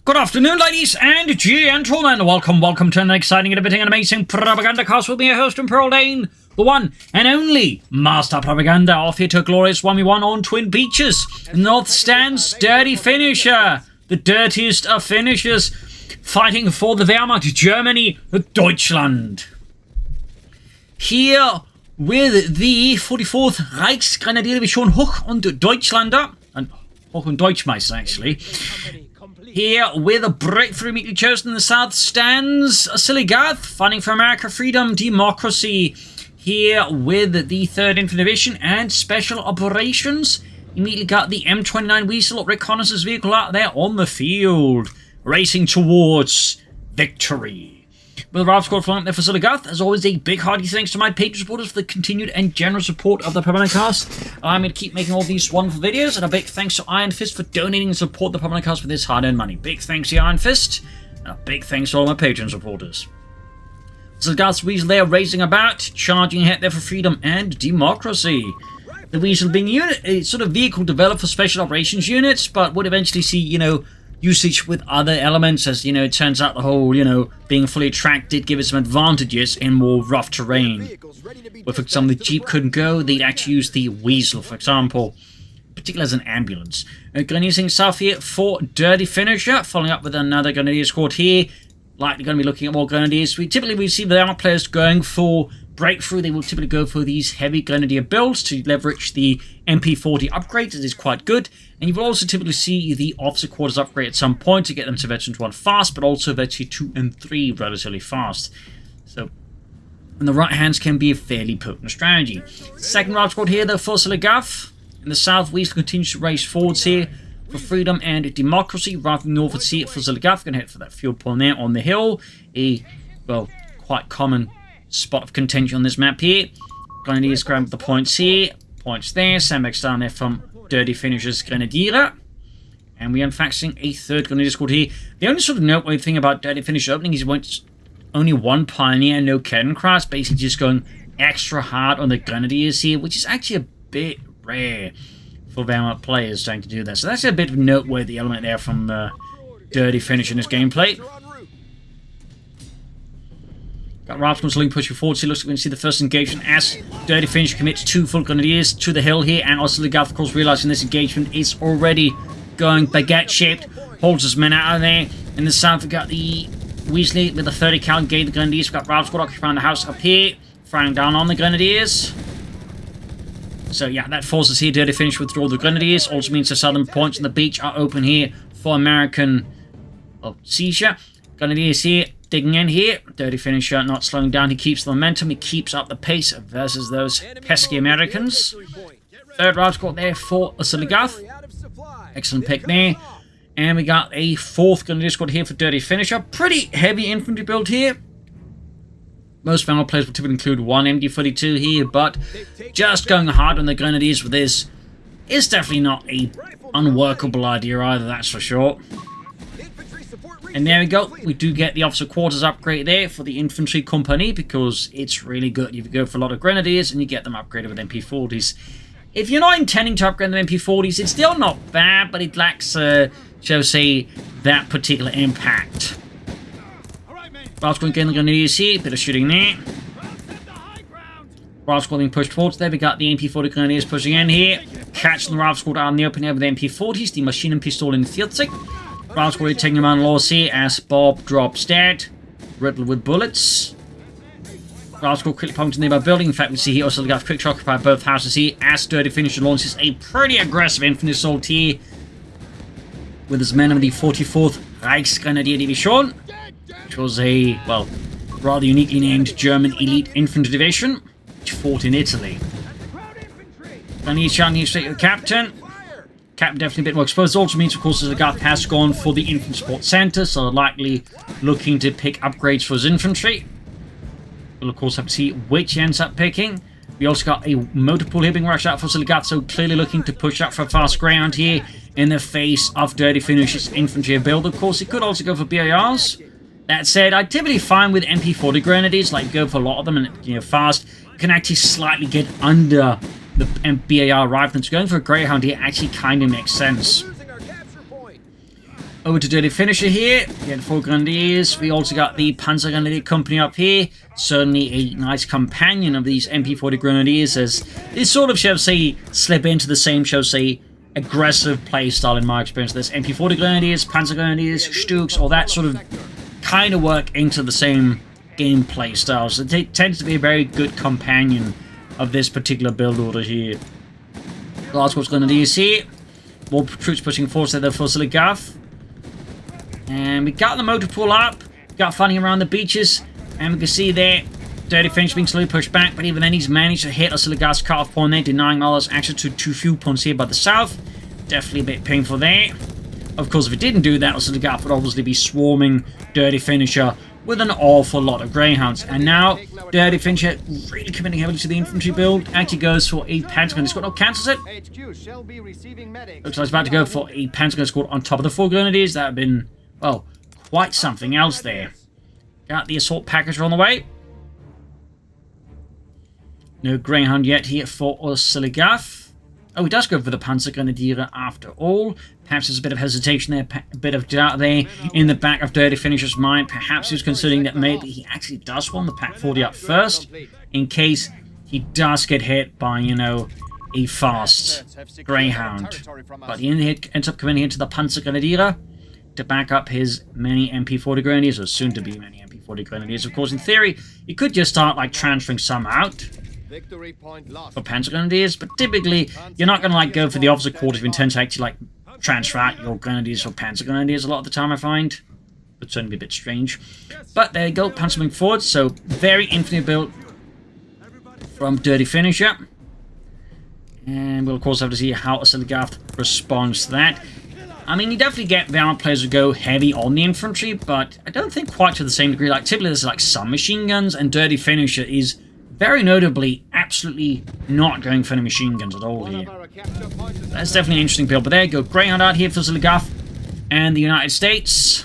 Good afternoon, ladies and gentlemen. Welcome to an exciting, innovating, and amazing Propagandacast with me, your host, Pearl Dane, the one and only Master Propaganda, off here to a glorious 1v1 on Twin Beaches. North stands Dirty Finisher, the dirtiest of finishers, fighting for the Wehrmacht, Germany, Deutschland. Here with the 44th Reichsgrenadierdivision Hoch und Deutschlander, and Hoch und Deutschmeister actually. Here with a Breakthrough immediately chosen in the south stands Oziligath, fighting for America, freedom, democracy. Here with the 3rd Infantry Division and Special Operations. Immediately got the M29 Weasel reconnaissance vehicle out there on the field, racing towards victory. With the Ralph Squad flying up there for Oziligath, as always, a big hearty thanks to my Patreon supporters for the continued and generous support of the Propagandacast. I'm going to keep making all these wonderful videos, and a big thanks to Iron Fist for donating and support the Propagandacast with his hard-earned money. Big thanks to Iron Fist, and a big thanks to all my Patreon supporters. Oziligath's Weasel there racing about, charging ahead there for freedom and democracy. The Weasel being a sort of vehicle developed for special operations units, but would eventually see, usage with other elements, as, it turns out the whole, being fully tracked did give it some advantages in more rough terrain. Where, for example, the Jeep couldn't go, they'd actually use the Weasel, for example, particularly as an ambulance. Grenadiers south here for Dirty Finisher, following up with another Grenadier squad here. Likely going to be looking at more Grenadiers. We see the other players going for Breakthrough. They will typically go for these heavy Grenadier builds to leverage the MP40 upgrades. It is quite good. And you will also typically see the officer quarters upgrade at some point to get them to Veterans 1 fast, but also Veteran 2 and 3 relatively fast. So, on the right hands can be a fairly potent strategy. Second round squad here, though, for Oziligath. In the south, we continue to race forwards here for freedom and democracy. Rather than north, see it for Oziligath. Going to head for that fuel point there on the hill. Quite common spot of contention on this map here. Grenadiers grab the points here. Points there. Sandbags down there from Dirty Finishers Grenadier. And we are in fact seeing a 3rd Grenadier squad here. The only sort of noteworthy thing about Dirty Finisher opening is he went only one Pioneer and no Cannon Craft, basically just going extra hard on the Grenadiers here, which is actually a bit rare for Wehrmacht players trying to do that. So that's a bit of a noteworthy element there from Dirty Finisher in this gameplay. Got Ralph's link pushing forward, so it looks like we're going to see the first engagement as Dirty Finisher commits 2 full Grenadiers to the hill here, and Oziligath, of course, realizing this engagement is already going baguette-shaped, holds his men out of there. In the south, we've got the Weasley with the 30 cal engage the Grenadiers. We've got Ralph's squad occupying the house up here, firing down on the Grenadiers. So yeah, that forces here Dirty Finisher withdraw the Grenadiers. Also means the southern points on the beach are open here for American seizure. Grenadiers here, digging in here. Dirty Finisher not slowing down. He keeps the momentum. He keeps up the pace versus those pesky Americans. 3rd round squad there for Oziligath. Excellent pick there. And we got a 4th Grenadier squad here for Dirty Finisher. Pretty heavy infantry build here. Most Wehrmacht players will typically include 1 MD42 here, but just going hard on the Grenadiers with this is definitely not a unworkable idea either, that's for sure. And there we go, we do get the officer quarters upgrade there for the infantry company, because it's really good. You go for a lot of Grenadiers and you get them upgraded with MP40s. If you're not intending to upgrade them MP40s, it's still not bad, but it lacks, shall we say, that particular impact. Ralph's going to get the Grenadiers here, bit of shooting there. Ralph's squad being pushed forwards there. We got the MP40 Grenadiers pushing in here. Catching the Ralph squad out in the open air with the MP40s, the Maschinenpistole in 40. Ralph squad taking him on loss here as Bob drops dead, riddled with bullets. Ralph squad quickly pumped in the nearby building. In fact, we see here also got quick to occupy both houses here as Dirty Finisher launches a pretty aggressive infantry assault here with his men of the 44th Reichsgrenadierdivision, which was a, rather uniquely named German elite infantry division, which fought in Italy. And he's shouting straight at the captain. Captain definitely a bit more exposed. Also means, of course, Oziligath has gone for the infantry support center, so likely looking to pick upgrades for his infantry. We'll, of course, have to see which he ends up picking. We also got a motor pool here being rushed out for Oziligath, so clearly looking to push up for fast ground here in the face of Dirty Finisher's infantry build. Of course, he could also go for BARs. That said, I'd typically find with MP40 Grenadiers, like go for a lot of them and fast, you can actually slightly get under the BAR rifle. So going for a Greyhound here actually kind of makes sense. Over to Dirty Finisher here. Again, 4 Grenadiers. We also got the Panzer Grenadier Company up here. Certainly a nice companion of these MP40 Grenadiers, as they sort of, shall say, slip into the same, shall say, aggressive playstyle in my experience. There's MP40 Grenadiers, Panzer Grenadiers, Stuks, all that sort of kind of work into the same gameplay style. So it tends to be a very good companion of this particular build order here. Last what's Grenadiers here. More troops pushing forward to the Oziligath. And we got the motor pool up, got fighting around the beaches, and we can see there, Dirty Finish being slowly pushed back, but even then he's managed to hit Oziligath's cut-off point there, denying others access to 2 fuel points here by the south. Definitely a bit painful there. Of course, if it didn't do that, Oziligath would obviously be swarming Dirty Finisher with an awful lot of Greyhounds. And now, Dirty Finisher really committing heavily to the infantry build, actually goes for a Pentagon squad. Oh, cancels it. Looks like it's about to go for a Pentagon squad on top of the 4 Grenadiers. That would have been, well, quite something else there. Got the assault package on the way. No Greyhound yet here for Oziligath. Oh, he does go for the Panzer Grenadier after all. Perhaps there's a bit of hesitation there, a bit of doubt there in the back of Dirty Finisher's mind. Perhaps he was considering that maybe he actually does want the Pack 40 up first, in case he does get hit by, you know, a fast Greyhound. But he ends up coming into the Panzer Grenadier to back up his many MP40 Grenadiers, or soon to be many MP40 Grenadiers. Of course, in theory, you could just start like transferring some out for Panzer Grenadiers, but typically you're not going to like go for the officer quarters. You intend to actually like transfer out your Grenadiers for Panzer Grenadiers a lot of the time, I find. Would certainly be a bit strange. But there you go, Panzer moving forward. So very infinite build from Dirty Finisher. And we'll of course have to see how Oziligath responds to that. I mean, you definitely get Valorant players who go heavy on the infantry, but I don't think quite to the same degree. Like, typically there's like some machine guns, and Dirty Finisher is very notably absolutely not going for any machine guns at all here. That's definitely an interesting build. But there you go, Greyhound out here for Oziligath and the United States.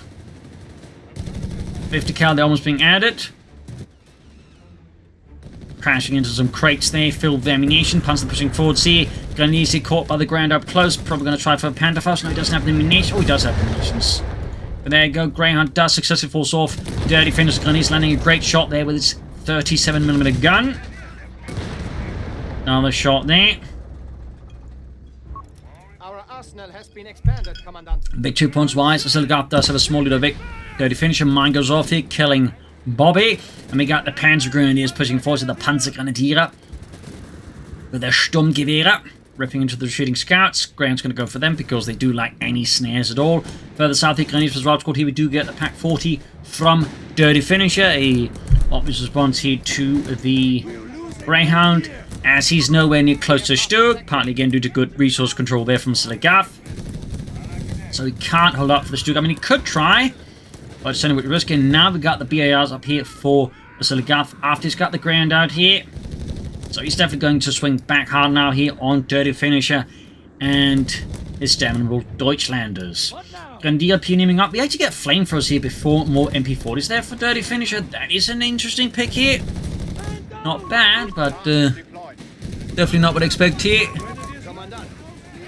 50 cal, they're almost being added. Crashing into some crates there, filled with ammunition. Panzer pushing forwards here. Grenadiers caught by the ground up close. Probably going to try for a Panterfaust. No, he doesn't have the ammunition. Oh, he does have the munitions. But there you go. Greyhound does successfully force off. Dirty Finisher Grenadiers landing a great shot there with his 37mm gun. Another shot there. Our arsenal has been expanded, Commandant. Big 2 points wise. Oziligath does have a small little bit. Dirty Finisher. Mine goes off here, killing Bobby. And we got the Panzer Grenadiers pushing forward to the Panzer Grenadier with their Sturmgewehre, ripping into the shooting scouts. Greyhound's going to go for them because they do like any snares at all. Further south here, Grenadiers for Route Squad here, we do get the Pack 40 from Dirty Finisher. A obvious response here to the Greyhound, as he's nowhere near close to Sturg, partly again due to good resource control there from Oziligath. So he can't hold up for the Sturg. I mean, he could try, but it's certainly with risk. And now we've got the BARs up here for Oziligath after he's got the Greyhound out here. So he's definitely going to swing back hard now here on Dirty Finisher and his damnable Deutschlanders. Grenadier pinning up. We actually get flamethrowers here before more MP40s there for Dirty Finisher. That is an interesting pick here. Not bad, but definitely not what I expect here.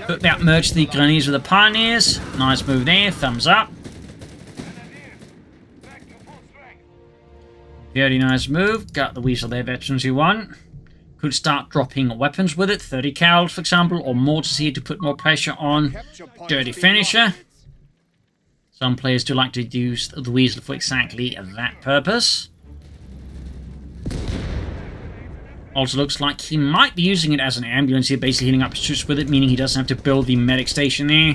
Put that merge the Grenadiers with the Pioneers. Nice move there. Thumbs up. Very nice move. Got the Weasel there, veterans who won. Could start dropping weapons with it. 30 cal, for example, or mortars here to put more pressure on Dirty Finisher. Some players do like to use the Weasel for exactly that purpose. Also looks like he might be using it as an ambulance here, basically healing up his troops with it, meaning he doesn't have to build the medic station there.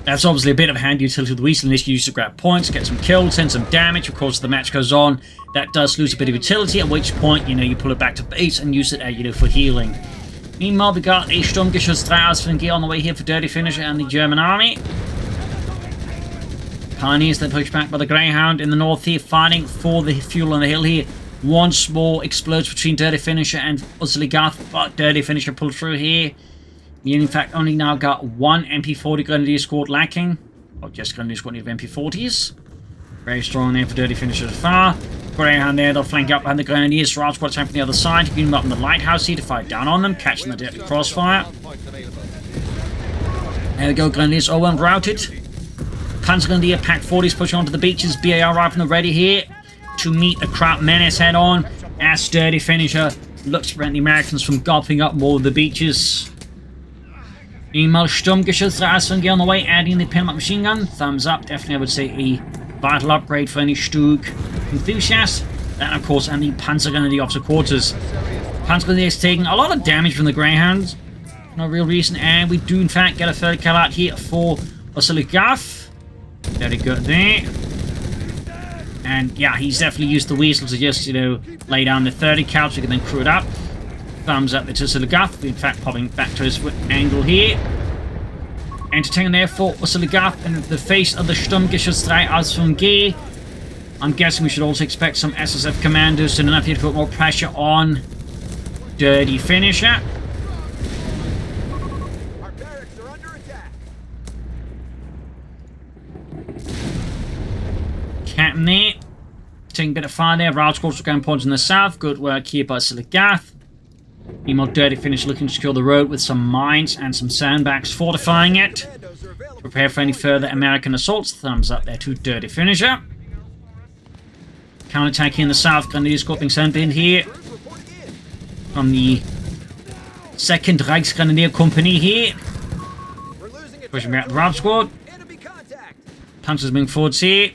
That's obviously a bit of a hand utility with the Weasel in this, use to grab points, get some kills, send some damage. Of course, the match goes on. That does lose a bit of utility, at which point, you know, you pull it back to base and use it, you know, for healing. Meanwhile, we got a Sturmgeschütz 3 Ausflank on the way here for Dirty Finisher and the German army. Pioneers then pushed back by the Greyhound in the north here, fighting for the fuel on the hill here. Once more explodes between Dirty Finisher and Oziligath, but Dirty Finisher pulled through here. You in fact only now got one MP40 Grenadier squad lacking, or just Grenadier squad of MP40s. Very strong there for Dirty Finisher so far. Greyhound there, they'll flank up behind the Grenadiers. Route Squad's time from the other side, keeping them up in the lighthouse here to fight down on them, catching the deadly crossfire. There we go, Grenadiers all well routed. Panzergrenadier Pack 40s pushing onto the beaches. BAR rifle ready here to meet the Kraut menace head on. As sturdy finisher looks to prevent the Americans from gulping up more of the beaches. Meanwhile, Sturmgeschütze as von G on the way, adding the pin-up machine gun. Thumbs up, definitely I would say a vital upgrade for any Stug enthusiast. And of course, and the Panzergrenadier officer quarters. Panzergrenadier is taking a lot of damage from the Greyhounds. No real reason, and we do in fact get a third kill out here for Oziligath. Very good there. And yeah, he's definitely used the weasel to just, you know, lay down the 30 cal so he can then crew it up. Thumbs up to Oziligath, in fact popping back to his angle here. Entertaining there for Oziligath in the face of the Sturmgeschütz aus vom G. I'm guessing we should also expect some SSF commandos soon enough here to put more pressure on Dirty Finisher. Our barracks are under attack. Captain there. Taking a bit of fire there. Route squads are going points in the south. Good work here by Oziligath. Meanwhile, Dirty Finisher looking to secure the road with some mines and some sandbags fortifying it. Prepare for any further American assaults. Thumbs up there to Dirty Finisher. Counterattack here in the south. Grenadiers being sent in here from the 2nd Reichsgrenadier Company here. Pushing back the route squad. Panzers moving forwards here.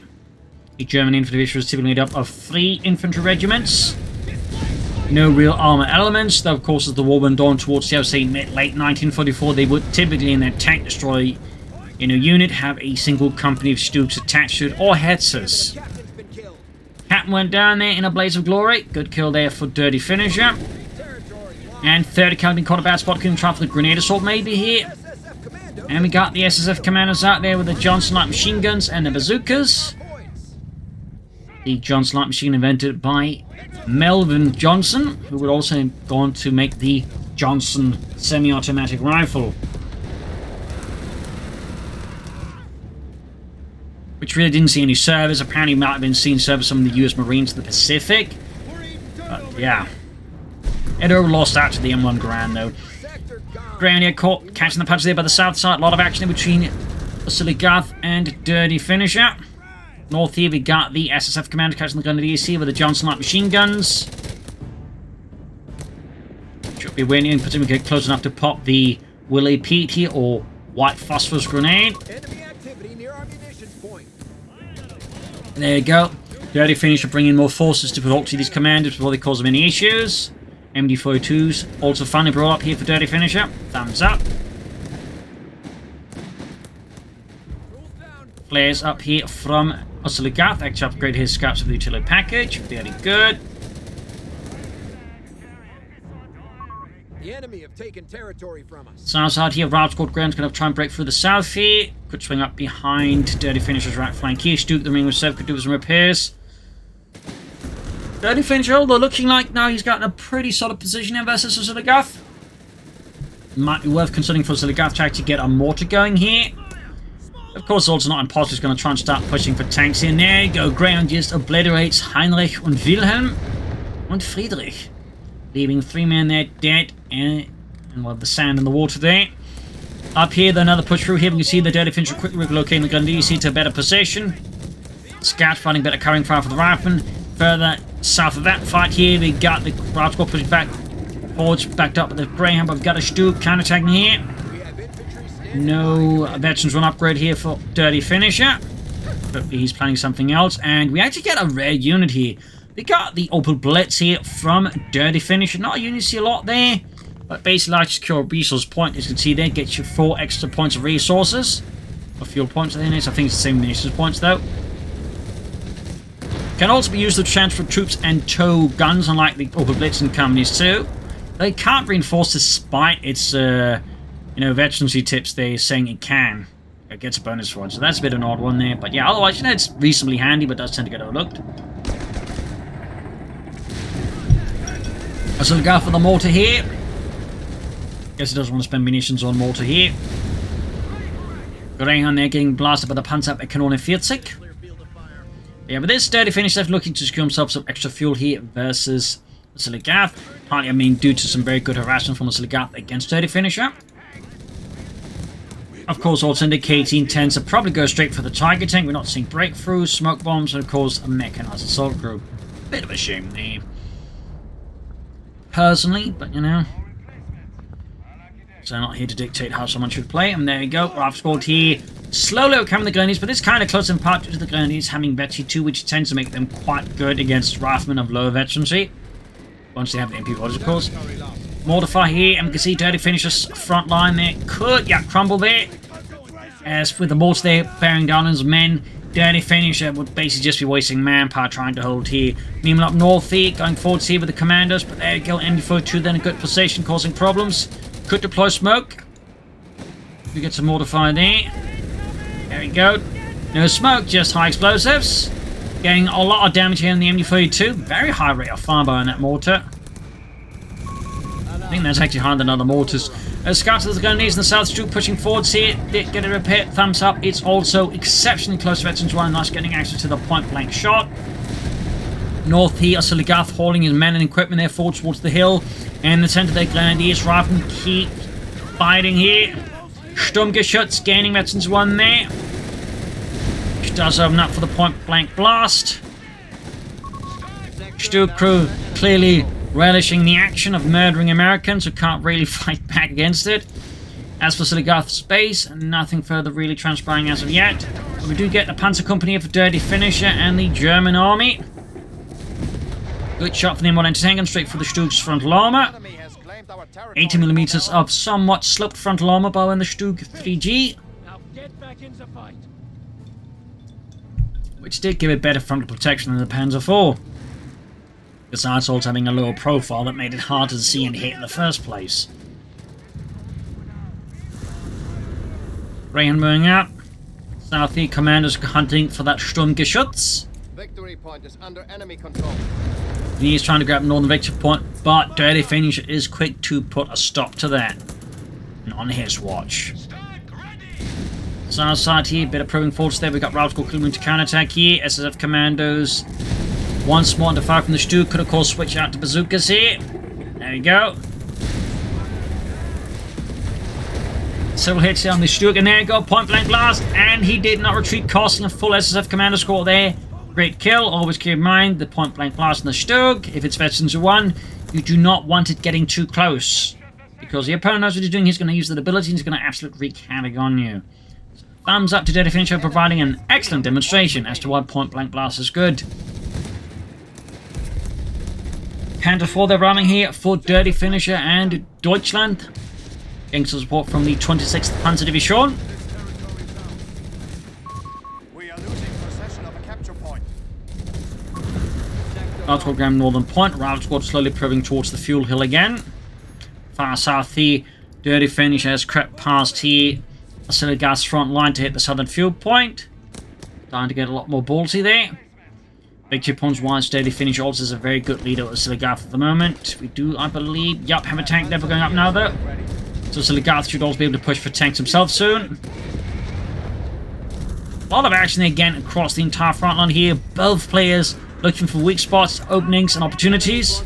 The German infantry division is typically made up of 3 infantry regiments. No real armor elements, though of course as the war went on towards, say, late 1944, they would typically in their tank destroyer unit have a single company of Stugs attached to it, or Hetzers. Captain went down there in a blaze of glory. Good kill there for Dirty Finisher. And 30 cal being caught a bad spot, couldn't try for the grenade assault maybe here. And we got the SSF commandos out there with the Johnson light machine guns and the bazookas. The Johnson light machine invented by Melvin Johnson, who would also go on to make the Johnson semi-automatic rifle. Which really didn't see any service. Apparently might have been seen service from the US Marines to the Pacific. But yeah. It all lost out to the M1 Grand though. Grand here caught catching the punch there by the south side. A lot of action in between Oziligath and Dirty Finisher. North here we got the SSF commander catching the Grenadiers here with the Johnson light machine guns. Should be winning, presumably get close enough to pop the Willie Pete here, or white phosphorus grenade. Enemy activity near our munitions point. There you go. Dirty Finisher bringing more forces to talk to these commanders before they cause them any issues. MD-42s also finally brought up here for Dirty Finisher. Thumbs up. Flares up here from Oziligath. Actually upgrade his scouts with the utility package. Very good. The enemy have taken territory from us. South side here, Route Squad Ground's going to try and break through the south here. Could swing up behind Dirty Finisher's right flank here. Duke the Ring Reserve could do some repairs. Dirty Finisher, although looking like now he's got in a pretty solid position here versus Oziligath. Might be worth considering for Oziligath to actually get a mortar going here. Of course, it's also not impossible. He's going to try and start pushing for tanks in. There you go. Greyhound just obliterates Heinrich and Wilhelm and Friedrich, leaving 3 men there dead and well, the sand and the water there. Up here, another push through here. We can see the Dirty Finisher quickly relocating the Grenadiers to a better position. Scout finding better covering fire for the riflemen. Further south of that fight here, we got the Route Squad pushing back forwards, backed up with the Greyhound, but we've got a Stug counterattacking here. No veterans run upgrade here for Dirty Finisher. But he's planning something else. And we actually get a rare unit here. We got the Opel Blitz here from Dirty Finisher. Not a unit you see a lot there. But basically, like secure resource point, as you can see there, gets you 4 extra points of resources. Or fuel points, I think it's the same munitions points though. Can also be used to transfer troops and tow guns, unlike the Opel Blitz and companies too. They can't reinforce despite its veterancy tips they're saying it can. It gets a bonus for it, so that's a bit of an odd one there. But yeah, otherwise, it's reasonably handy, but does tend to get overlooked. Oziligath for the mortar here. Guess he doesn't want to spend munitions on mortar here. Greyhound there getting blasted by the Panzerkanone 40. Yeah, but this Dirty Finisher looking to secure himself some extra fuel here versus Oziligath. Partly, due to some very good harassment from Oziligath against Dirty Finisher. Of course, also indicating tends to probably go straight for the Tiger tank. We're not seeing breakthroughs, smoke bombs, and of course a mechanized assault group. Bit of a shame there. Personally, but you know. So I'm not here to dictate how someone should play. And there you go. Rifle squad here. Slowly overcoming the Grenadiers, but it's kind of close in part due to the Grenadiers having Veteran 2, which tends to make them quite good against Riflemen of lower veterancy. Once they have the MP orders, of course. Mortar fire here, and we can see Dirty Finisher's front line there. Could, crumble there. As with the mortar there bearing down on his men, Dirty Finisher would basically just be wasting manpower trying to hold here. Meanwhile up north here, going forwards here with the commandos, but there you go, MD42 then in good position, causing problems. Could deploy smoke. We get some mortar fire there. There we go. No smoke, just high explosives. Getting a lot of damage here in the MD42. Very high rate of fire on that mortar. I think that's actually higher than other mortars. Scouts of the Grenadiers in the south, Stu pushing forwards here. Did get a repair, thumbs up. It's also exceptionally close to Veterans 1, thus getting access to the point blank shot. North here, Oziligath hauling his men and equipment there forward towards the hill. And the center of the Grenadiers, Riflemen keep fighting here. Sturmgeschütz gaining Veterans 1 there. Which does open up for the point blank blast. Stu crew clearly relishing the action of murdering Americans who can't really fight back against it. As for Oziligath's base, nothing further really transpiring as of yet. But we do get the Panzer Company of Dirty Finisher and the German army. Good shot from the M1 anti-tank straight for the Stug's frontal armor. 80mm of somewhat sloped frontal armor bow in the Stug 3G. Now get back into fight. Which did give it better frontal protection than the Panzer IV. Besides also having a lower profile that made it harder to see and hit in the first place. Rain moving up. South here, commanders hunting for that Sturmgeschütz. Victory point is under enemy control. And he's trying to grab northern victory point, but Dirty Finisher is quick to put a stop to that. And on his watch. South side here, bit of probing force there. We've got Rifle Squad coming to counterattack here. SSF commandos. Once more under fire from the Stu. Could of course switch out to bazookas here. There we go. Several hits here on the Stu. And there you go. Point blank blast. And he did not retreat, costing a full SSF commander score there. Great kill. Always keep in mind the point blank blast in the Stug. If it's Veterans 1, you do not want it getting too close. Because the opponent knows what he's doing. He's going to use that ability and he's going to absolutely wreak havoc on you. So, thumbs up to Dirty Finisher providing an excellent demonstration as to why point blank blast is good. Panther 4 they're running here for Dirty Finisher and Deutschland. Getting some support from the 26th Panzer Division. We are losing possession of a capture point. Rifle Squad grabbing northern point. Rifle Squad slowly probing towards the fuel hill again. Far south here, Dirty Finisher has crept past here. Oziligath's front line to hit the southern fuel point. Starting to get a lot more ballsy there. Victory points wise, Dirty Finisher also is a very good leader with Oziligath at the moment. We do, I believe, have a tank never going up now though. So Oziligath should also be able to push for tanks himself soon. A lot of action again across the entire front line here. Both players looking for weak spots, openings, and opportunities.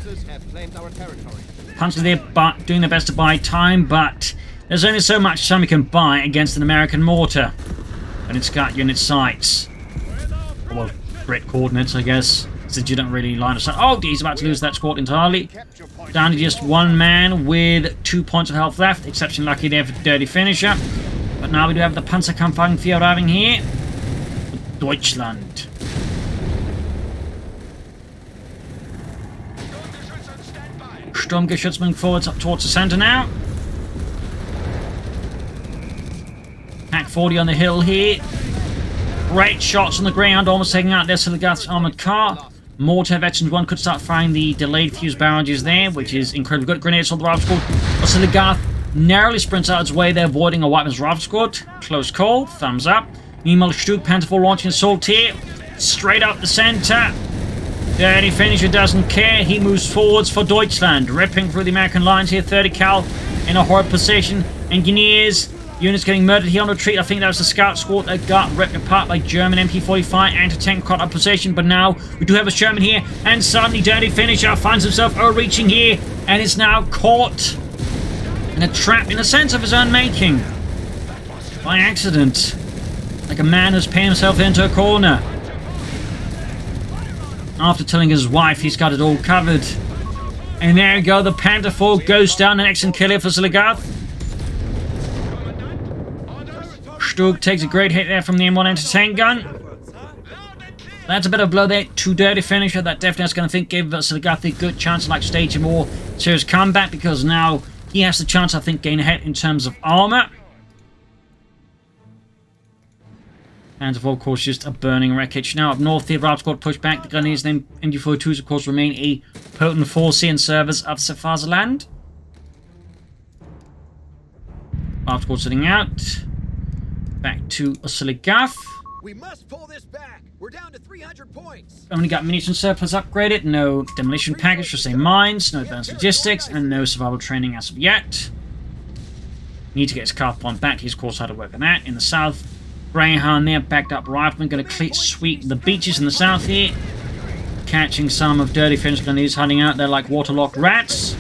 Panzer there doing their best to buy time, but there's only so much time you can buy against an American mortar and its got unit sights. Well, great coordinates, I guess, since you don't really line of sight. Oh, he's about to lose that squad entirely. Down to just one man with 2 points of health left. Exceptionally lucky there for Dirty Finisher. But now we do have the Panzerkampfwagenvier arriving here. Deutschland. Sturmgeschütz moving forwards up towards the center now. Pack 40 on the hill here. Great shots on the ground, almost taking out their Oziligath's armored car. Mortar Veterans 1 could start firing the delayed fuse barrages there, which is incredibly good. Grenades on the Rifle Squad. Oziligath narrowly sprints out its way there, avoiding a Whiteman's Rifle Squad. Close call, thumbs up. Meanwhile, Stug Panther 4 launching assault here. Straight up the center. Dirty Finisher doesn't care. He moves forwards for Deutschland, ripping through the American lines here. 30 cal in a horrid position. Engineers. Units getting murdered here on retreat. I think that was the scout squad that got ripped apart by German MP45 anti-tank caught up position. But now we do have a Sherman here. And suddenly Dirty Finisher finds himself overreaching here. And is now caught in a trap in a sense of his own making. By accident. Like a man who's paying himself into a corner. After telling his wife he's got it all covered. And there you go, the Panther 4 goes down, an excellent kill here for Oziligath. Stug takes a great hit there from the M1 anti-tank gun. That's a bit of a blow there to Dirty Finisher. That definitely is going to give Oziligath a good chance to like stage a more serious comeback, because now he has the chance, I think, gain ahead in terms of armor. And of course, just a burning wreckage. Now up north, the Arab squad pushed back. The Grenadiers named MG42s, of course, remain a potent force here in service of Swaziland. Arab squad sitting out. Back to Oziligath. We must pull this back. We're down to 300 points. Only got munition surplus upgraded. No demolition package for say mines. No advanced logistics, and no survival training as of yet. Need to get his Carth Bomb back. He's of course had to work on that. In the south, Greyhound there, backed up rifleman, going to sweep the beaches in the south here. Catching some of Dirty Finisher Grenadiers hiding out there like waterlogged rats.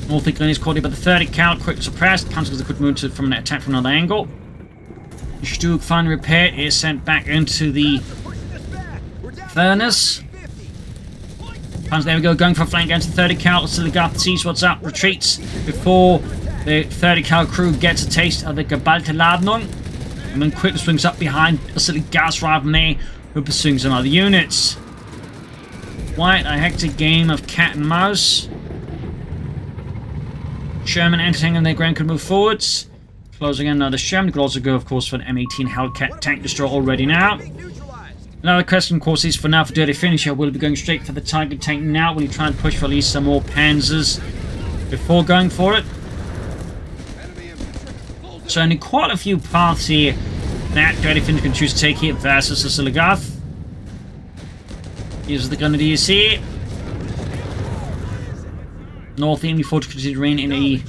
North Grenadiers caught here by the 30 cal, quick suppressed. Cancels the quick move from an attack from another angle. Stug finally repaired, is sent back into the furnace. There we go, going for a flank against the 30 cal. Oziligath sees what's up, retreats before the 30 cal crew gets a taste of the Geballte Ladnung, and then quickly swings up behind Oziligath's rifleman there, who pursuing some other units. Quite a hectic game of cat and mouse. Sherman anti-tank on their ground could move forwards. Closing in another Sherman. Could also go, of course, for an M18 Hellcat tank destroyer already now. Another question, of course, is for now for Dirty Finisher. Will he be going straight for the Tiger tank now? Will he try and push for at least some more Panzers before going for it? So only quite a few paths here that Dirty Finisher can choose to take here versus Oziligath. Here's the Grenadiers here. North enemy fortress continues to remain in a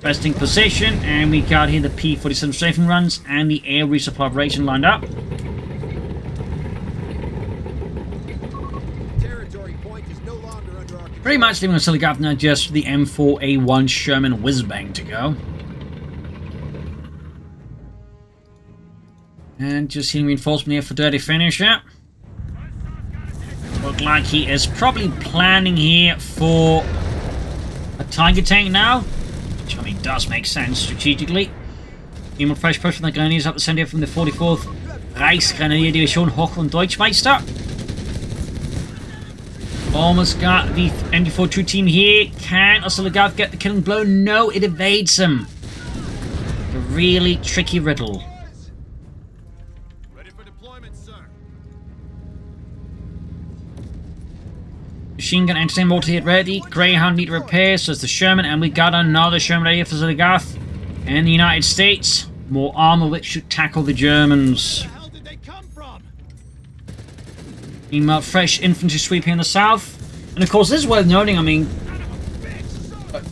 resting position, and we got here the P-47 strafing runs and the air resupply operation lined up. Pretty much leaving Oziligath now just the M4A1 Sherman Whizbang to go. And just seeing reinforcement here for Dirty Finisher. Look like he is probably planning here for a Tiger tank now, which I mean does make sense strategically. Even fresh push from the Grenadiers up the center from the 44th Reichsgrenadier Division Hoch- und Deutschmeister. Almost got the MG42 team here. Can Oziligath get the killing blow? No, it evades him. A really tricky riddle. Ready for deployment, sir. Machine gun anti-tank mortar hit ready. Greyhound need repair, so it's the Sherman, and we got another Sherman ready for Oziligath. And the United States, more armor which should tackle the Germans. Where the hell did they come from? Meanwhile, fresh infantry sweeping in the south. And of course, this is worth noting, I mean,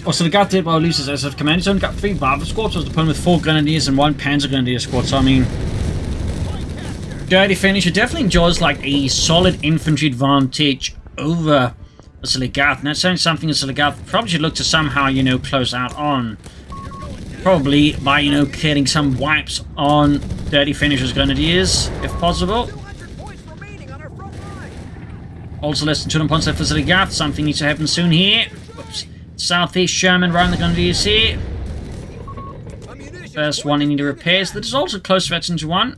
Oziligath did well lose his SF command. He's only got 3 Waffe squads, so it's opponent with 4 Grenadiers and 1 Panzer Grenadier squad. So I mean, Dirty Finisher definitely enjoys like a solid infantry advantage over Oziligath, and that's certainly something Oziligath probably should look to somehow, you know, close out on. Probably by, you know, getting some wipes on Dirty Finisher's Grenadiers, if possible. Also less than 200 points left for Oziligath. Something needs to happen soon here. Whoops. Southeast Sherman around the Grenadiers here. First one in need of repairs. That is also close veteran to 1.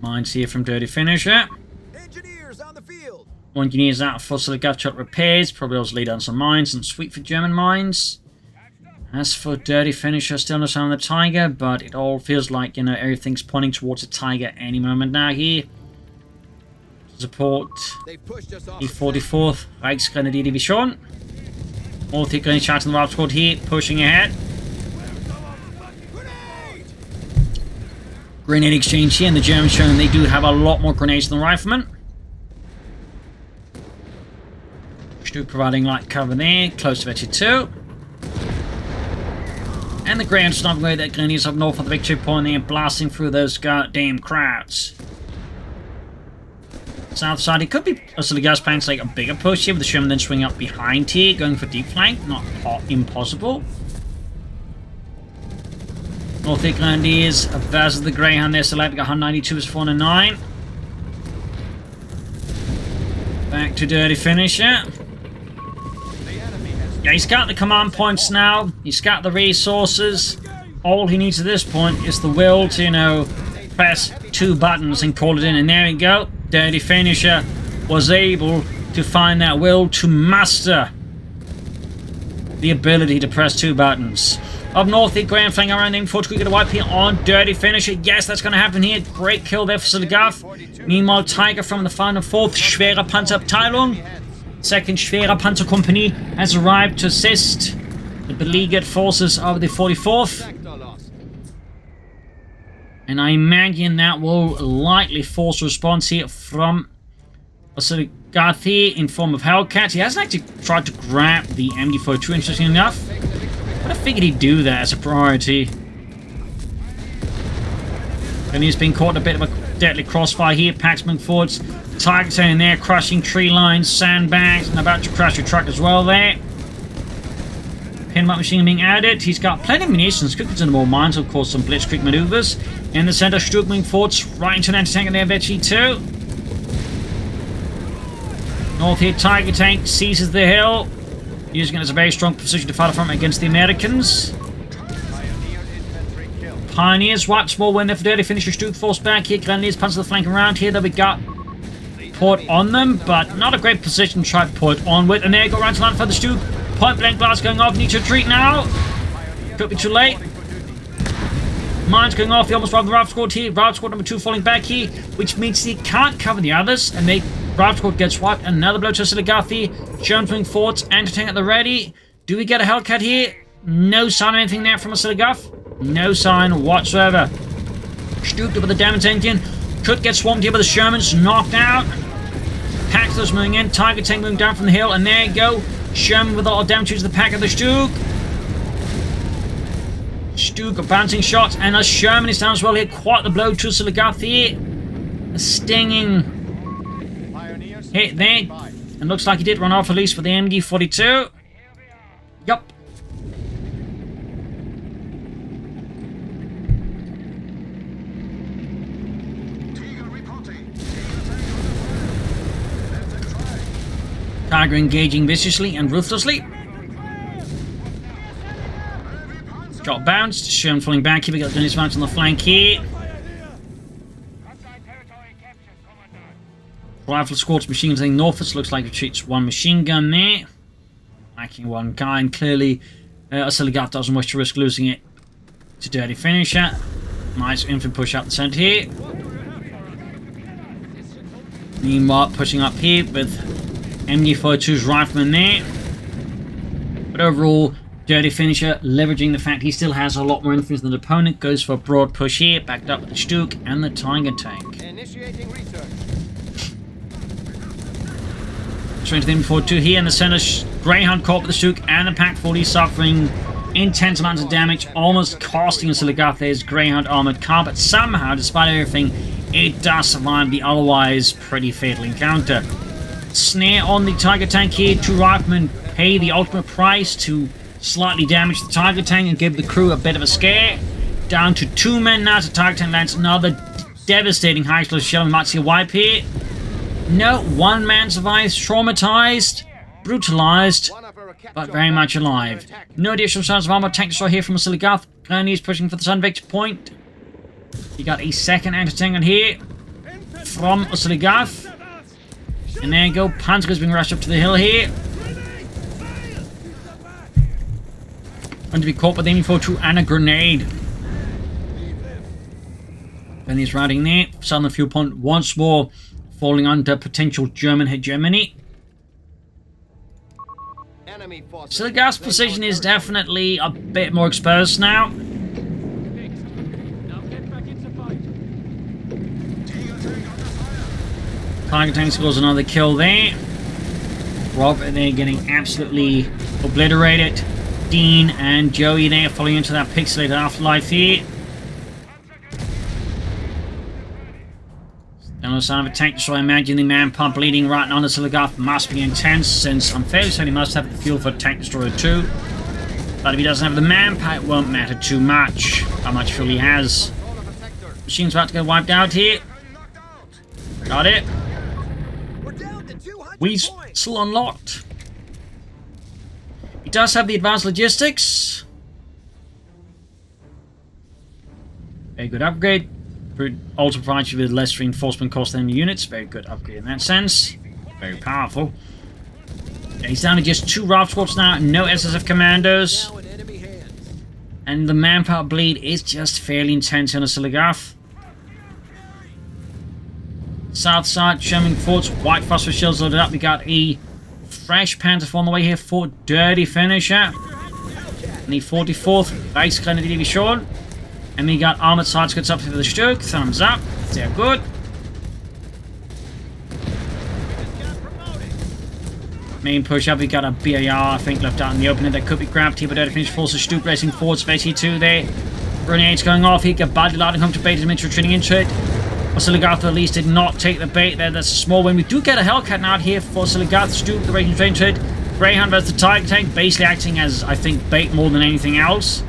Mines here from Dirty Finisher. Engineers on the field. 1 engineers out for Oziligath shot repairs. Probably also lay down some mines and sweep for German mines. As for Dirty Finisher, still no sign of the Tiger, but it all feels like, you know, everything's pointing towards a Tiger any moment now here. Support They pushed us off the 44th Reichsgrenadier Division. All 3 Grenadier shots in the Waffe squad here, pushing ahead. Grenade exchange here, and the Germans showing they do have a lot more grenades than the Riflemen. Stug providing light cover there, close to Vetty 2. And the ground sniping away that Grenadiers up north of the victory point there, blasting through those goddamn crowds. South side. It could be Oziligath plans like a bigger push here with the Sherman then swing up behind here, going for deep flank. Not impossible. North Grenadiers versus the Greyhound there. Select 192 is 409. Back to Dirty Finisher. Yeah, he's got the command points now. He's got the resources. All he needs at this point is the will to, you know, press 2 buttons and call it in. And there we go. Dirty Finisher was able to find that will to master the ability to press 2 buttons. Up north, the Grand Flank around aim for to get a wipe here on Dirty Finisher. Yes, that's going to happen here. Great kill there for Oziligath. Meanwhile, Tiger from the final 4th Schwere Panzerabteilung. 2nd Schwere Panzer Company has arrived to assist the beleaguered forces of the 44th. And I imagine that will likely force a response here from Oziligath here in form of Hellcat. He hasn't actually tried to grab the MD-42, interesting enough. But I figured he'd do that as a priority. And he's been caught in a bit of a deadly crossfire here. Paxman Fords, targets in there, crushing tree lines, sandbags, and about to crash your truck as well there. Pinback machine being added. He's got plenty of munitions. Could consider more mines, of course, some blitzkrieg maneuvers. In the center, Stuckming Fords, right into an anti-tank in there, eventually too. North here, Tiger Tank seizes the hill, using it as a very strong position to fight from against the Americans. Pioneers wipe small win there for Dirty Finisher. Stuck force back here. Grenadiers punch the flank around here that we got put on them, but not a great position to try to put on with. And there you go, right to land for the Stuck. Point blank blast going off. Need to retreat now. Could be too late. Mines going off. He almost robbed the Raft Squad here. Raft Squad number 2 falling back here, which means he can't cover the others, and they Raft Squad gets wiped. Another blow to Oziligath here. Sherman's wing forts, anti-tank at the ready. Do we get a Hellcat here? No sign of anything there from Oziligath. No sign whatsoever. Stooped up with the damage engine. Could get swamped here by the Shermans. Knocked out. Paxos moving in. Tiger Tank moving down from the hill. And there you go. Sherman with a lot of damage to the pack of the Stuck. Stuck bouncing shots. And a Sherman is down as well here. Quite the blow to Oziligath here. A stinging hit there. And looks like he did run off at least for the MD-42. Yup. Tiger engaging viciously and ruthlessly. Shot bounced. Sherman falling back here. We got Dennis Mount on the flank here. Rifle squads, machine guns northwards. Looks like it shoots 1 machine gun there. Lacking 1 guy, and clearly Oziligath doesn't wish to risk losing it to Dirty Finisher. Nice infantry push up the centre here. Meanwhile, pushing up here with MD-42's rifleman there. But overall, Dirty Finisher, leveraging the fact he still has a lot more influence than the opponent, goes for a broad push here, backed up with the Stuck and the Tiger Tank. Initiating research. Straight to the MD-42 here in the center. Greyhound caught with the Stuck and the Pack 40 suffering intense amounts of damage, almost costing Oziligath his Greyhound armored car, but somehow, despite everything, it does survive the otherwise pretty fatal encounter. Snare on the Tiger Tank here. 2 riflemen pay the ultimate price to slightly damage the Tiger Tank and give the crew a bit of a scare. Down to 2 men now. The Tiger Tank lands another devastating high explosive shell. We might see a wipe here. No, 1 man survives, traumatized, brutalized, but very much alive. No additional signs of armor. Tank destroy here from Oziligath. Grenadiers pushing for the Sun Victor point. You got a 2nd anti-tank on here from Oziligath. And there you go, Panzer's being rushed up to the hill here. Going to be caught by the MD-42 and a grenade. Then he's riding there. Southern fuel point once more falling under potential German hegemony. Oziligath's position is definitely a bit more exposed now. Tiger Tank scores another kill there. Robert there getting absolutely obliterated. Dean and Joey there falling into that pixelated afterlife here. On the side of a tank destroyer, I imagine the manpower bleeding right now on the Oziligath must be intense, since I'm fairly certain he must have the fuel for a tank destroyer too. But if he doesn't have the manpower, it won't matter too much how much fuel he has. Machine's about to get wiped out here. Got it. We's still unlocked. He does have the advanced logistics. Very good upgrade. Also provides you with less reinforcement cost than units. Very good upgrade in that sense. Very powerful. Yeah, he's down to just 2 raft squads now. No SSF commandos. And the manpower bleed is just fairly intense on a Oziligath. South side, German forts, white phosphor shells loaded up. We got a fresh Panther on the way here for Dirty Finisher. And the 44th Reichsgrenadier Division. And we got armoured side scuds up for the Sturk. Thumbs up. Sehr good. Main push up, we got a BAR, I think, left out in the opening that could be grabbed here, but Dirty Finisher forces Sturk racing forwards. Basically 2 there. Grenades going off here. Got badly allowed to come to bait as Mitchell retreating into it. Oziligath at least did not take the bait there. That's a small win. We do get a Hellcat out here for Oziligath. Sturk, the raging train to it. Greyhound versus the Tiger Tank, basically acting as, I think, bait more than anything else.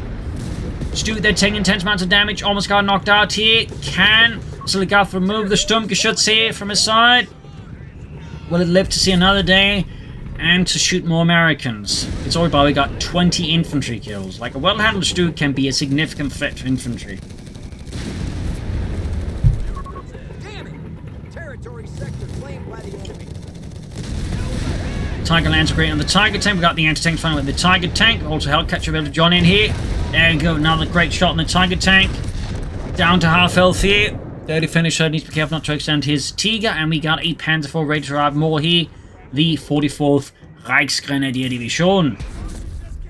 Stu, they're taking intense amounts of damage. Almost got knocked out here. Can Oziligath remove the Sturmgeschütz here from his side? Will it live to see another day? And to shoot more Americans. It's already by we got 20 infantry kills. Like, a well-handled Stu can be a significant threat to infantry. Damn it! Territory sector claimed by the enemy. Tiger lands great on the Tiger Tank. We got the anti-tank finally with the Tiger Tank. Also Hellcat should be able to join in here. There you go, another great shot on the Tiger Tank. Down to half health here. Dirty Finisher needs to be careful not to extend his Tiger. And we got a Panzer IV ready to arrive more here. The 44th Reichsgrenadier Division.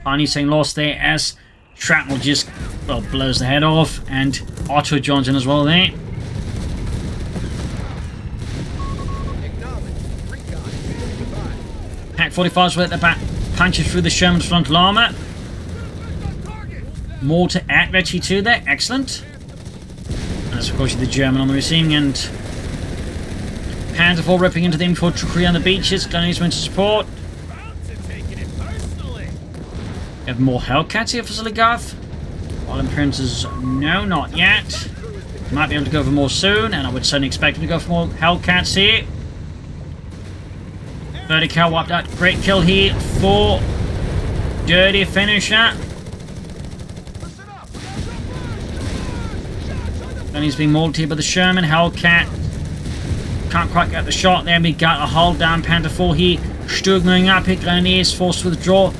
Finally saying lost there as shrapnel just, well, blows the head off. And Otto joins in as well there. Pack 45s with the back punches through the Sherman's frontal armour. Mortar at Retchy 2 there, excellent. And that's of course the German on the receiving end. Panzer IV ripping into the infantry on the beaches. Grenadiers went to support. We have more Hellcats here for Oziligath. While in Princes, no, not yet. Might be able to go for more soon, and I would certainly expect him to go for more Hellcats here. 30 cal wiped out. Great kill here for Dirty Finisher. Then he's being mauled here by the Sherman. Hellcat can't quite get the shot there. We got a hull down. Panther IV here. Sturg moving up here. Grenadiers forced to withdraw.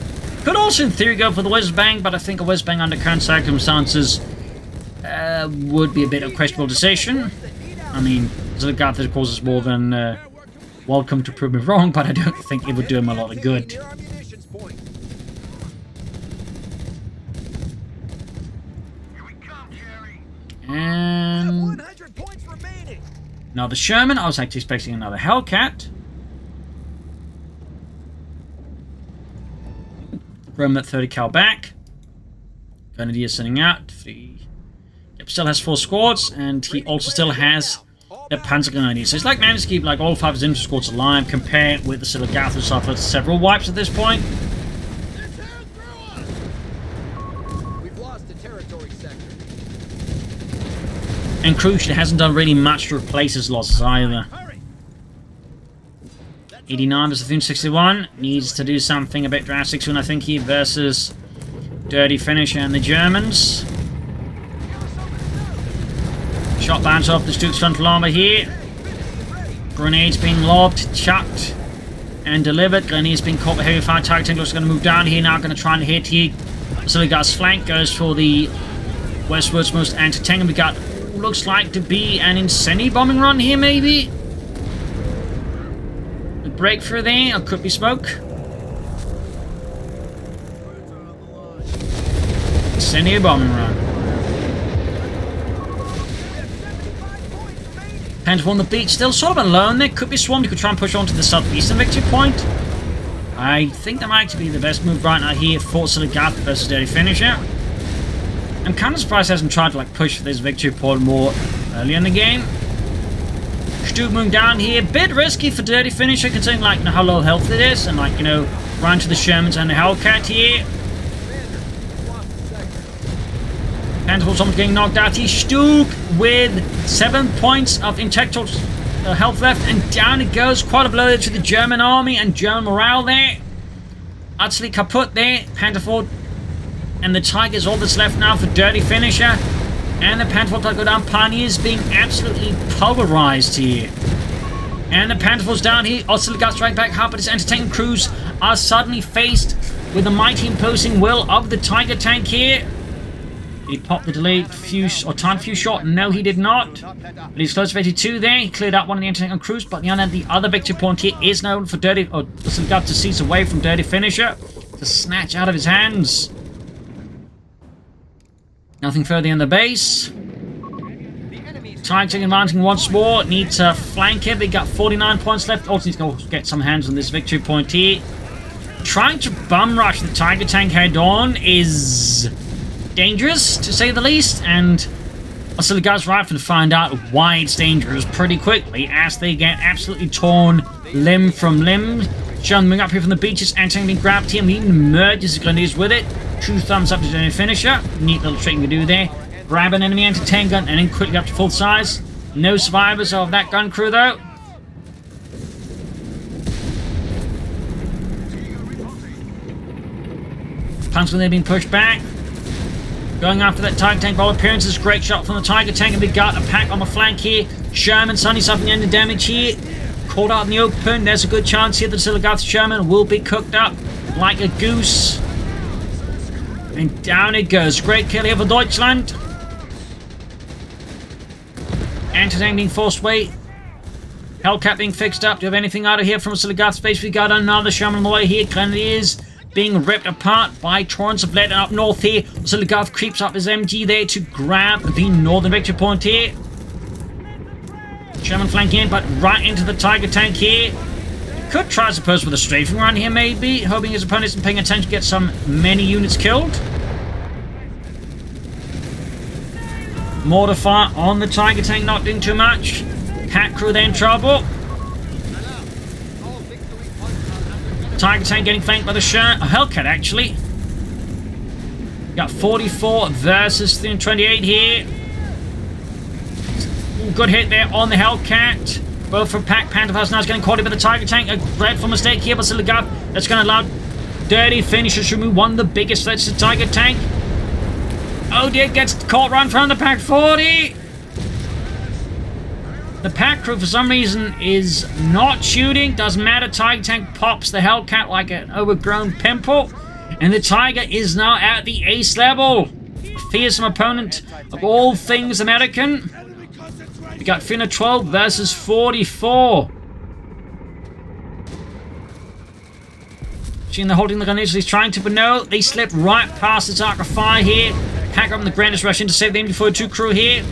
Could also in theory go for the whiz-bang, but I think a whiz-bang under current circumstances would be a bit of a questionable decision. I mean, Oziligath of course is more than welcome to prove me wrong, but I don't think it would do him a lot of good. And now the Sherman, I was actually expecting another Hellcat. Rome at 30 cal back. Grenadier sending out. Yep, still has 4 squads, and he also still has the Panzer Grenadier. So it's like managed to keep like all 5 of his infantry squads alive, compared with the Oziligath who suffered several wipes at this point. We've lost the territory sector. And crucially, hasn't done really much to replace his losses either. 89 versus 361 needs to do something a bit drastic soon, I think, here versus Dirty Finisher and the Germans. Shot bounce off the Sturk's frontal armor here. Grenades being lobbed, chucked, and delivered. Grenades being caught by heavy fire. Tiger Tank looks going to move down here now, going to try and hit here. Oziligath's flank goes for the westwards most anti-tank, and we got looks like to be an incendiary bombing run here, maybe. A breakthrough there, or could be smoke. Incendiary bombing run. Panther on the beach, still sort of alone there. Could be swarmed. You could try and push on to the southeastern victory point. I think that might actually be the best move right now here for Oziligath versus Dirty Finisher. I'm kind of surprised he hasn't tried to like push for this victory point more early in the game. Stubenung down here. Bit risky for Dirty Finisher, considering, like, how low health it is. And, like, you know, run to the Shermans and the Hellcat here. Pantherful, someone's getting knocked out here. Stug with 7 points of intellectual health left. And down it goes. Quite a blow to the German army and German morale there. Utterly kaput there. Pantherful and the Tiger's all that's left now for Dirty Finisher. And the Pantherful go down. Pioneers being absolutely pulverized here. And the Pantherful's down here. Oziligath strike back hard, but his entertaining crews are suddenly faced with the mighty imposing will of the Tiger tank here. Did he pop the delayed fuse or time fuse shot? No, he did not. But he's close to 82 there. He cleared out one of the entertaining crews, but the other victory point here is known for Dirty or Oziligath to seize away from Dirty Finisher to snatch out of his hands. Nothing further in the base. Tiger taking advantage once more. Need to flank it. They got 49 points left. Also needs to go get some hands on this victory point here. Trying to bum rush the Tiger tank head on is dangerous, to say the least. And Oziligath's right to find out why it's dangerous pretty quickly as they get absolutely torn limb from limb. Sherman up here from the beaches. Anton being grabbed here. He merges his grenades with it. 2 thumbs up to the Finisher. Neat little trick you can do there. Grab an enemy anti-tank gun and then quickly up to full size. No survivors of that gun crew though. Punch when they're being pushed back. Going after that Tiger tank. Ball appearances. Great shot from the Tiger tank. And we got a pack on the flank here. Sherman suddenly suffering any damage here. Caught out in the open. There's a good chance here that Oziligath Sherman will be cooked up like a goose. And down it goes. Great kill here for Deutschland. Anti-tank being forced away. Hellcat being fixed up. Do you have anything out of here from Oziligath space? We got another Sherman on the way here. Grenadiers being ripped apart by torrents of lead. And up north here, Oziligath creeps up his MG there to grab the northern victory point here. Sherman flanking in, but right into the Tiger tank here. Could try, I suppose, with a strafing run here, maybe. Hoping his opponent isn't paying attention to get some many units killed. Mortar fire on the Tiger tank, not doing too much. Pack crew there in trouble. Tiger tank getting flanked by the Hellcat, actually. Got 44 versus 328 here. Ooh, good hit there on the Hellcat. Both for Pack. Pantherful now is getting caught in by the Tiger tank. A dreadful mistake here by Oziligath. That's going to allow Dirty Finisher to remove one of the biggest threats to the Tiger tank. Oh dear, gets caught right in front of the Pack 40. The Pack crew, for some reason, is not shooting. Doesn't matter. Tiger tank pops the Hellcat like an overgrown pimple. And the Tiger is now at the ace level. A fearsome opponent of all things American. We got 312 versus 44. Seeing they're holding the grenades, he's trying to, but no, they slip right past the arc of fire here. Pack up on the grenades, rush in to save the MD42 crew here.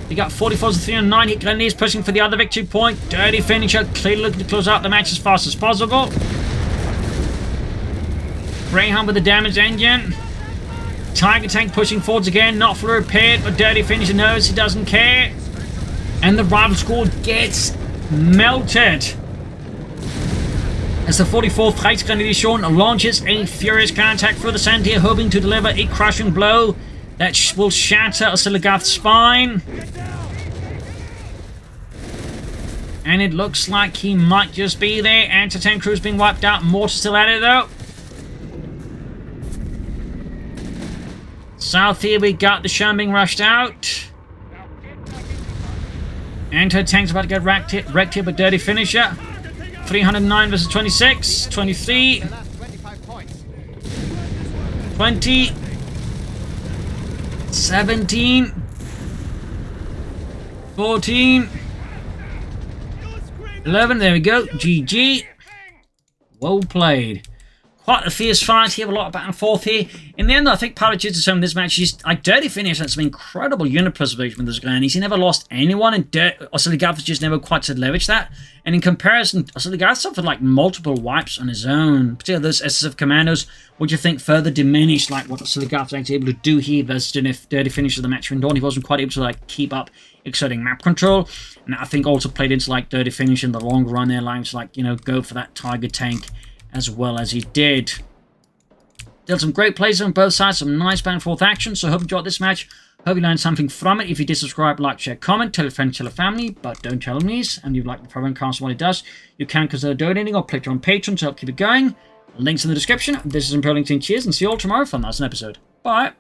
We got 44 to 309 hit grenades pushing for the other victory point. Dirty Finisher clearly looking to close out the match as fast as possible. Greyhound with the damaged engine. Tiger tank pushing forwards again, not fully repaired, but Dirty Finisher knows he doesn't care. And the rival squad gets melted. As the 44th Reichsgrenadier launches a furious counterattack through the sand here, hoping to deliver a crushing blow that will shatter Oziligath's spine. And it looks like he might just be there. Anti-tank crew's being wiped out. Mortar still at it though. South here we got the Sherman being rushed out. Anti-tank's about to get wrecked here by Dirty Finisher. 309 versus 26. 23. 20. 17. 14. 11. There we go. GG. Well played. Quite a fierce fight here, a lot of back and forth here. In the end, I think Pilot did determine this match. He's a dirty finish and some incredible unit preservation with this guy. And he never lost anyone, and Oziligath has just never quite said leverage that. And in comparison, Oziligath suffered like multiple wipes on his own, particularly those SSF commandos, which I think further diminished like what Oziligath was actually able to do here versus doing a dirty finish of the match from Dawn. He wasn't quite able to like keep up exerting map control, and I think also played into like dirty finish in the long run there, like to, like, you know, go for that Tiger tank as well as he did. Did some great plays on both sides, some nice back and forth action, so I hope you enjoyed this match. Hope you learned something from it. If you did, subscribe, like, share, comment, tell a friend, tell a family, but don't tell them these. And if you like the Propagandacast and what it does, you can consider donating or click on Patreon to help keep it going. Links in the description. This is Imperial LinkedIn. Cheers, and see you all tomorrow for another episode. Bye.